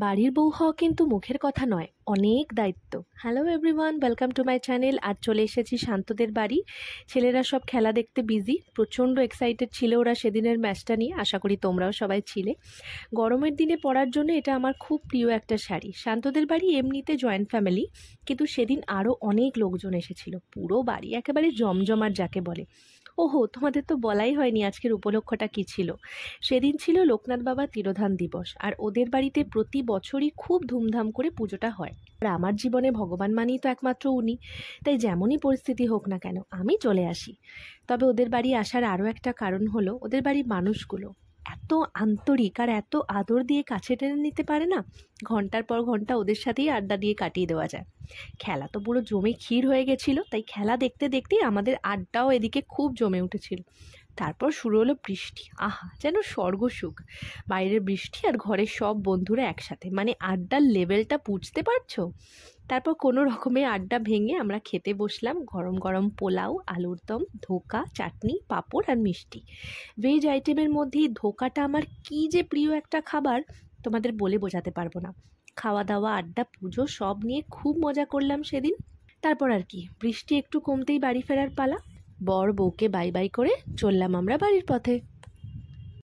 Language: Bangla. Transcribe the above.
বাড়ির বউ হওয়া কিন্তু মুখের কথা নয়, অনেক দায়িত্ব। Hello everyone, welcome to my channel. আজ চলে এসেছি শান্তদের বাড়ি। ছেলেরা সব খেলা দেখতে বিজি, প্রচণ্ড এক্সাইটেড ছিল ওরা সেদিনের ম্যাচটা নিয়ে। আশা করি তোমরাও সবাই ছিলে। গরমের দিনে পরার জন্য এটা আমার খুব প্রিয় একটা শাড়ি। শান্তদের বাড়ি এমনিতে জয়েন্ট ফ্যামিলি, কিন্তু সেদিন আরও অনেক লোকজন এসেছিল। পুরো বাড়ি একেবারে জমজমাট যাকে বলে। ওহো, তোমাদের তো বলাই হয়নি আজকের উপলক্ষটা কী ছিল। সেদিন ছিল লোকনাথ বাবা তিরোধান দিবস, আর ওদের বাড়িতে প্রতি বছরই খুব ধুমধাম করে পুজোটা হয়। আর আমার জীবনে ভগবান মানেই তো একমাত্র উনি, তাই যেমনই পরিস্থিতি হোক না কেন আমি চলে আসি। তবে ওদের বাড়ি আসার আরও একটা কারণ হলো ওদের বাড়ির মানুষগুলো এত আন্তরিক আর এত আদর দিয়ে কাছে টেনে নিতে পারে না। ঘন্টার পর ঘন্টা ওদের সাথেই আড্ডা দিয়ে কাটিয়ে দেওয়া যায়। খেলা তো পুরো জমে ক্ষীর হয়ে গেছিল, তাই খেলা দেখতে দেখতেই আমাদের আড্ডাও এদিকে খুব জমে উঠেছিল। তারপর শুরু হলো বৃষ্টি। আহা, যেন স্বর্গসুখ। বাইরের বৃষ্টি আর ঘরের সব বন্ধুরা একসাথে, মানে আড্ডার লেভেলটা বুঝতে পারছো। তারপর কোনো রকমে আড্ডা ভেঙে আমরা খেতে বসলাম। গরম গরম পোলাও, আলুর দম, ধোকা, চাটনি, পাঁপড় আর মিষ্টি। ভেজ আইটেমের মধ্যেই ধোকাটা আমার কী যে প্রিয় একটা খাবার, তোমাদের বলে বোঝাতে পারবো না। খাওয়া দাওয়া, আড্ডা, পুজো সব নিয়ে খুব মজা করলাম সেদিন। তারপর আর কি, বৃষ্টি একটু কমতেই বাড়ি ফেরার পালা। বর বউকে বাই বাই করে চললাম আমরা বাড়ির পথে।